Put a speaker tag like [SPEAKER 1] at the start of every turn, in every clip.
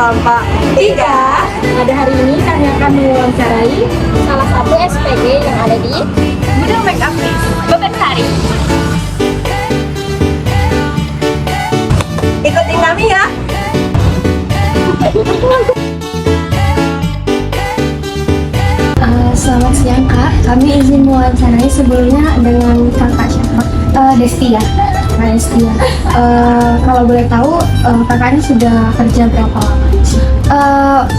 [SPEAKER 1] Kelompok 3.
[SPEAKER 2] Pada hari ini kami akan mewawancarai salah satu SPG yang ada di
[SPEAKER 1] Bidang make up
[SPEAKER 2] Bebensari.
[SPEAKER 1] Ikutin kami ya.
[SPEAKER 2] Selamat siang Kak, kami izin mewawancarai sebelumnya dengan kakak siapa? Desti ya, Kak Desti ya. Kalau boleh tahu kakak ini sudah kerja berapa lama sih?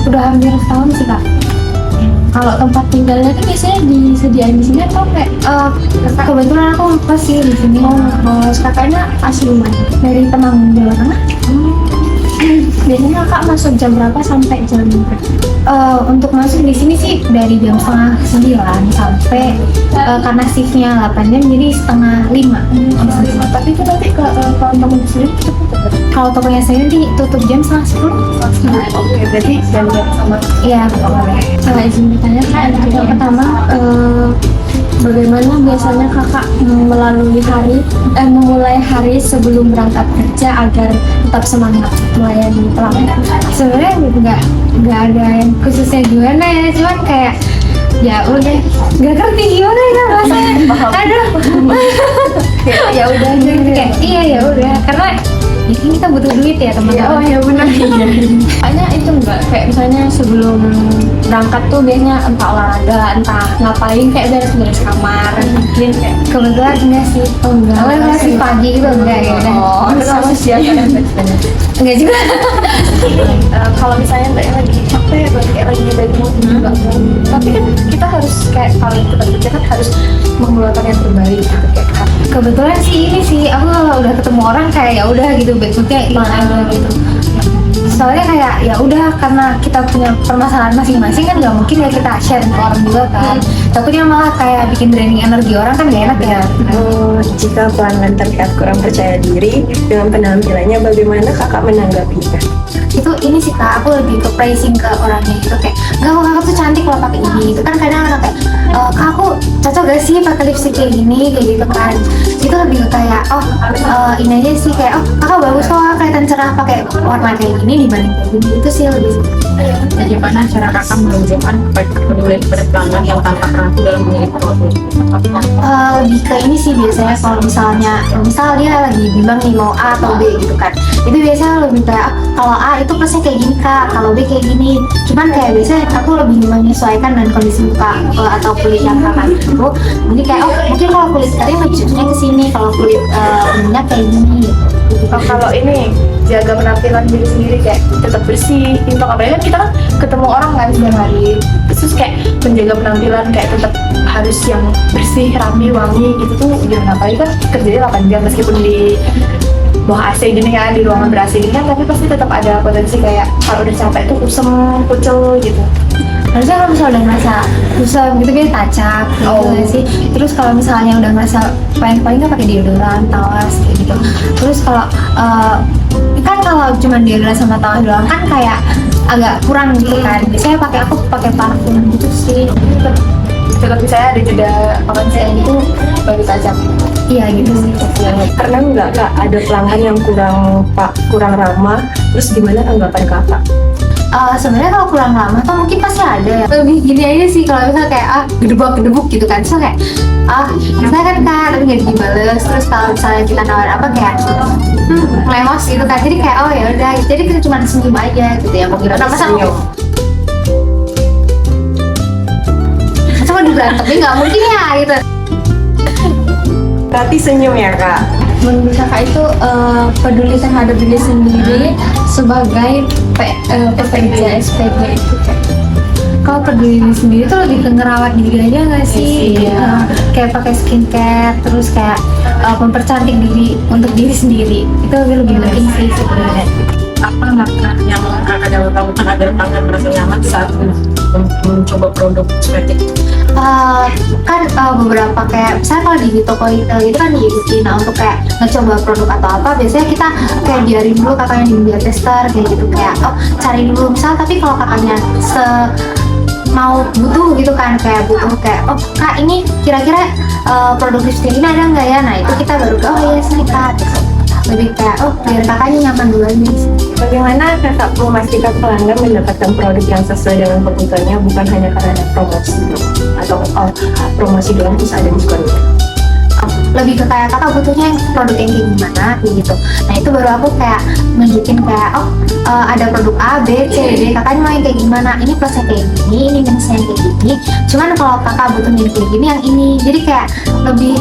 [SPEAKER 2] Udah hampir setahun sih Kak. Kalau tempat tinggalnya kan biasanya disediain di sini atau kayak kebetulan aku ngekos sih di sini. Kakaknya asli mana? Dari Temanggung, Jawa Tengah. Biasanya kakak masuk jam berapa sampai jam berapa? Untuk masuk di sini sih dari jam setengah 9 sampai karena shiftnya 8 jam jadi setengah 5.
[SPEAKER 1] Tapi itu nanti kalau kamu sendiri
[SPEAKER 2] Kalau tokonya saya ditutup jam setengah 10.
[SPEAKER 1] oke, berarti jam-jam sama.
[SPEAKER 2] Iya, saya izin bertanya Kak. Yang pertama, bagaimana biasanya kakak memulai hari sebelum berangkat kerja agar tetap semangat melayani pelanggan? Sebenarnya nggak ada yang khususnya gimana ya, cuman kayak ya udah nggak ngerti gimana ya rasanya. Aduh, ya udah gitu kayak iya ya udah karena ini kita butuh duit ya teman-teman.
[SPEAKER 1] Oh ya benar.
[SPEAKER 2] Kayaknya itu enggak kayak misalnya sebelum berangkat tuh biasanya entah olahraga, entah ngapain kayak beres-beres kamar mungkin kayak kebetulan enggak sih. Oh enggak. Masih pagi gitu enggak ya udah.
[SPEAKER 1] Oh, sama siapa yang
[SPEAKER 2] Enggak juga.
[SPEAKER 1] kalau misalnya mbaknya lagi capek berarti kayak lagi dari mood juga tapi kan kita harus kayak kalau kita kerja kan harus mengeluarkan yang terbaik gitu kayak
[SPEAKER 2] Kebetulan sih ini sih aku kalau udah ketemu orang kayak ya udah gitu moodnya hilang aja gitu. Soalnya kayak ya udah karena kita punya permasalahan masing-masing kan nggak mungkin ya kita share ke orang juga kan. Takutnya malah kayak bikin draining energi orang kan gak enak ya.
[SPEAKER 1] jika pelanggan terlihat kurang percaya diri dengan penampilannya, bagaimana kakak menanggapinya?
[SPEAKER 2] Itu ini sih Kak, aku lebih ke praising ke orangnya gitu kayak gak kok kakak tuh cantik kalau pakai ini itu kan kadang orang kayak Kak aku cocok gak sih pakai lipstick kayak gini kayak gitu kan. Itu lebih ke kayak ini aja sih kayak kakak bagus kok kelihatan cerah pakai warna kayak gini dibanding kayak gini. Itu sih lebih
[SPEAKER 3] Bagaimana cara kakak menunjukkan kepedulian kepada pelanggan yang tanpa ragu dalam memilih produk?
[SPEAKER 2] lebih ke ini sih biasanya kalau misal dia lagi bimbang nih mau A atau B gitu kan, itu biasanya lebih kayak kalau A itu plusnya kayak gini Kak, kalau B kayak gini. Cuman kayak biasanya aku lebih menyesuaikan dengan kondisi muka atau kulit yang kakak itu. Jadi kayak mungkin kalau kulit kering lebih cocoknya ke sini, kalau kulit minyak kayak gini gitu.
[SPEAKER 1] Kalau ini jaga penampilan diri sendiri kayak tetap bersih, timbang apalagi kan kita kan ketemu orang kan setiap hari, terus kayak menjaga penampilan kayak tetap harus yang bersih, rapi, wangi gitu tuh jangan apalagi kan kerjanya 8 jam meskipun di bawah AC gini kan, di ruangan ber AC gini kan, tapi pasti tetap ada potensi kayak kalau udah capek tuh kusem, kucel gitu.
[SPEAKER 2] Harusnya kalau misalnya udah ngerasa kusam gitu biar tacap gitu nggak sih. Terus kalau misalnya udah ngerasa paling nggak pakai deodoran, tawas kayak gitu. Terus kalau kan kalau cuma deodoran sama tawas doang kan kayak agak kurang gitu kan. Biasanya aku pakai parfum gitu sih.
[SPEAKER 1] Tetap misalnya ada jeda makan siang itu baru tajam.
[SPEAKER 2] Iya gitu sih.
[SPEAKER 1] Pernah nggak kak ada pelanggan yang kurang ramah, terus gimana tanggapan kakak?
[SPEAKER 2] Sebenarnya kalau kurang lama tuh mungkin pasti ada ya. Lebih gini aja sih kalau misalnya kayak gedebuk gitu kan. So kayak misalnya kan Kak tapi nggak dibales. Terus kalau misalnya kita nawarin apa kayak lemos gitu kan. Jadi kayak ya udah. Jadi kita cuma senyum aja gitu ya. Mau gimana masa
[SPEAKER 1] Senyum.
[SPEAKER 2] mau diberantemin nggak mungkin ya gitu.
[SPEAKER 1] Berarti senyum ya kak?
[SPEAKER 2] Menurut kakak itu peduli terhadap diri sendiri sebagai pekerja SPG itu kalau peduli diri sendiri tuh lebih ke ngerawat diri aja nggak sih?
[SPEAKER 1] Iya.
[SPEAKER 2] Kayak pakai skincare terus kayak mempercantik diri untuk diri sendiri itu lebih penting sih sebenarnya.
[SPEAKER 3] Apa langkah yang kakak lakukan agar pelanggan merasa nyaman saat mencoba produk estetik?
[SPEAKER 2] Kan beberapa kayak misalnya kalau di toko retail itu kan diikuti. Nah untuk kayak ngecoba produk atau apa biasanya kita kayak biarin dulu kakaknya di media tester kayak gitu kayak cari dulu misal. Tapi kalau kakaknya mau butuh gitu kan kayak butuh kayak Kak ini kira-kira produk lipstick ini ada nggak ya, nah itu kita baru iya sih Kak gitu. lebih kayak biar kakaknya nyaman dulu aja sih.
[SPEAKER 3] Bagaimana kakak memastikan pelanggan mendapatkan produk yang sesuai dengan kebutuhannya, bukan hanya karena ada promosi atau promosi doang terus ada diskonnya?
[SPEAKER 2] Lebih ke kayak kakak butuhnya yang produk yang kayak gimana kayak gitu. Nah itu baru aku kayak nunjukin kayak ada produk A, B, C, D, kakaknya mau yang kayak gimana, ini plusnya kayak gini, ini minusnya kayak gini, cuman kalau kakak butuhnya yang kayak gini, yang ini, jadi kayak lebih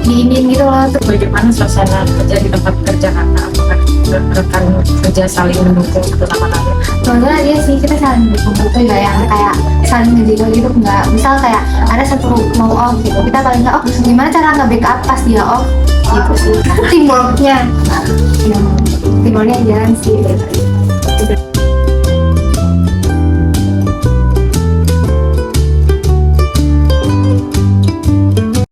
[SPEAKER 2] diinin gitu loh.
[SPEAKER 3] Bagaimana suasana kerja di tempat kerja kakak? Apakah rekan kerja saling mendukung satu sama lain?
[SPEAKER 2] Sebenarnya dia sih kita saling dukung gitu, nggak yang kayak saling ngejaga gitu, nggak. Misal kayak ada satu mau off gitu, kita paling nggak gimana cara nge-backup pas dia off gitu sih. Teamworknya, teamworknya jalan sih.